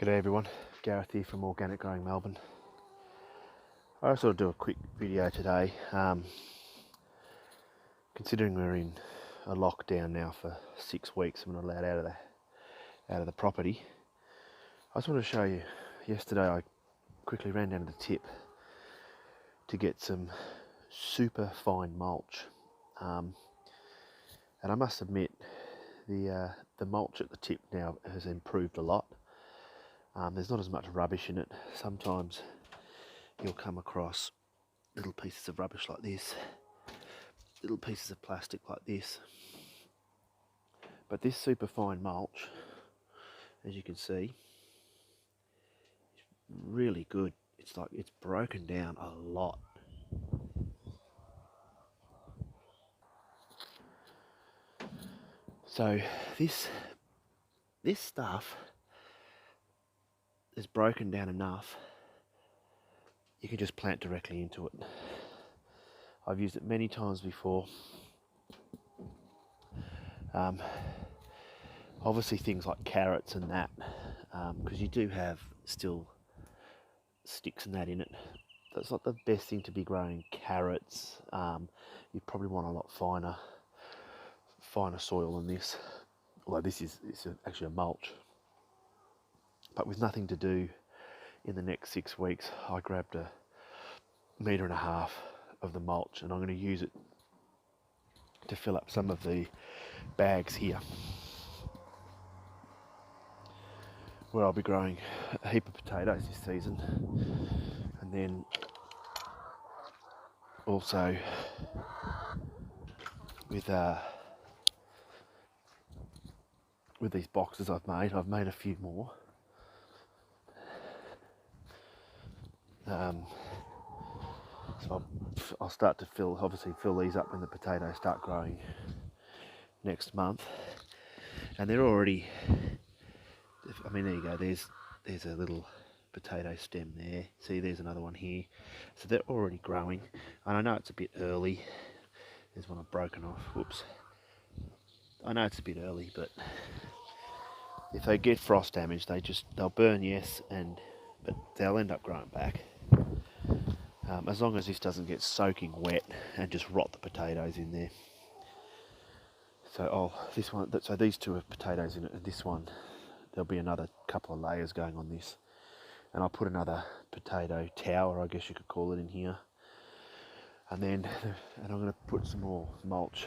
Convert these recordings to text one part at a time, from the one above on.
G'day everyone, Gareth here from Organic Growing Melbourne. I just thought I'd do a quick video today. Considering we're in a lockdown now for 6 weeks, I'm not allowed out of the property. I just want to show you. Yesterday I quickly ran down to the tip to get some super fine mulch, and I must admit the mulch at the tip now has improved a lot. There's not as much rubbish in it. Sometimes you'll come across little pieces of rubbish like this, little pieces of plastic like this. But this super fine mulch, as you can see, is really good. It's like it's broken down a lot. So this stuff is broken down enough, you can just plant directly into it. I've used it many times before. Obviously things like carrots and that, because you do have still sticks and that in it. That's not the best thing to be growing carrots. You probably want a lot finer soil than this. Although this is actually a mulch. But with nothing to do in the next 6 weeks, I grabbed a 1.5 meters of the mulch, and I'm going to use it to fill up some of the bags here, where I'll be growing a heap of potatoes this season, and then also with these boxes I've made a few more. So I'll start to fill these up when the potatoes start growing next month. And they're already, I mean, there you go, there's a little potato stem there. See, there's another one here. So they're already growing. And I know it's a bit early. There's one I've broken off. Whoops. I know it's a bit early, but if they get frost damage, they'll burn, yes, but they'll end up growing back. As long as this doesn't get soaking wet and just rot the potatoes in there. So so these two have potatoes in it, and this one, there'll be another couple of layers going on this. And I'll put another potato tower, I guess you could call it, in here. And I'm going to put some more mulch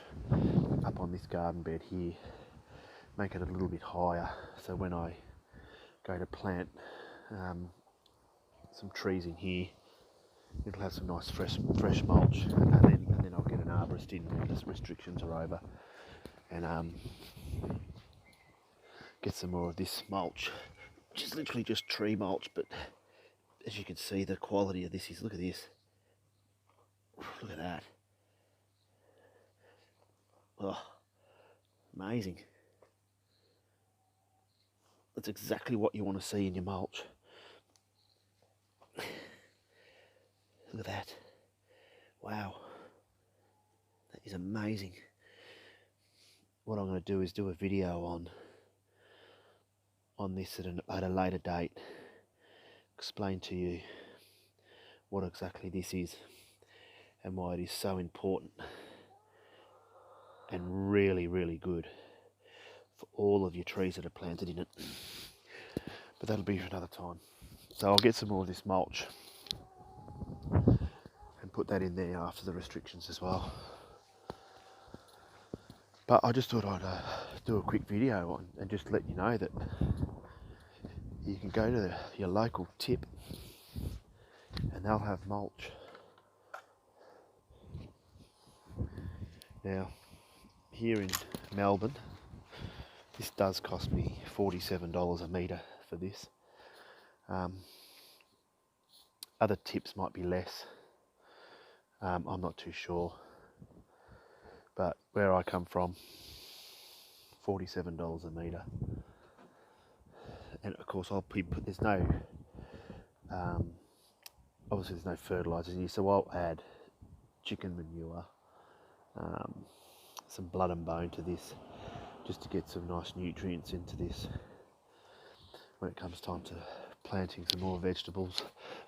up on this garden bed here, make it a little bit higher, so when I go to plant some trees in here, it'll have some nice fresh mulch, and then I'll get an arborist in when the restrictions are over, and get some more of this mulch, which is literally just tree mulch. But as you can see, the quality of this is, look at this, look at that, oh, amazing. That's exactly what you want to see in your mulch. Look at that. Wow. That is amazing. What I'm going to do is do a video on this at a later date. Explain to you what exactly this is and why it is so important and really, really good for all of your trees that are planted in it. But that'll be for another time. So I'll get some more of this mulch and put that in there after the restrictions as well. But I just thought I'd do a quick video and just let you know that you can go to your local tip and they'll have mulch. Now, here in Melbourne, this does cost me $47 a metre for this. Other tips might be less. I'm not too sure. But where I come from, $47 a metre. And of course, there's no, obviously there's no fertiliser in here, so I'll add chicken manure, some blood and bone to this, just to get some nice nutrients into this. when it comes time to planting some more vegetables.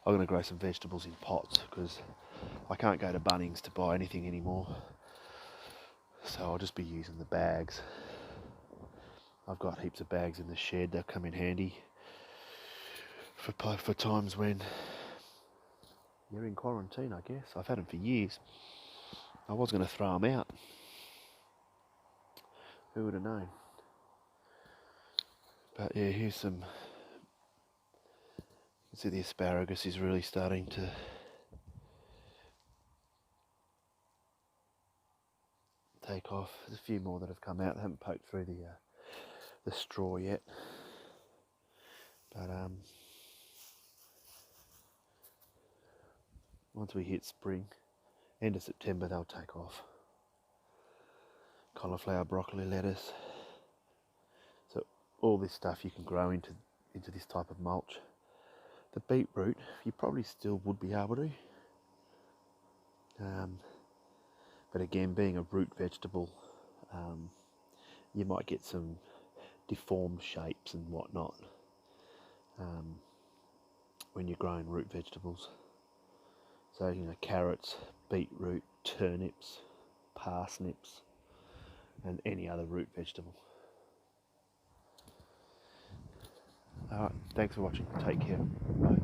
I'm going to grow some vegetables in pots because I can't go to Bunnings to buy anything anymore. So I'll just be using the bags. I've got heaps of bags in the shed. They'll come in handy for times when you're in quarantine, I guess. I've had them for years. I was going to throw them out. Who would have known? But yeah, here's some. You can see the asparagus is really starting to take off. There's a few more that have come out. They haven't poked through the straw yet. But once we hit spring, end of September, they'll take off. Cauliflower, broccoli, lettuce. So all this stuff you can grow into this type of mulch. The beetroot, you probably still would be able to. But again, being a root vegetable, you might get some deformed shapes and whatnot when you're growing root vegetables. So, carrots, beetroot, turnips, parsnips, and any other root vegetable. Alright, thanks for watching. Take care. Bye.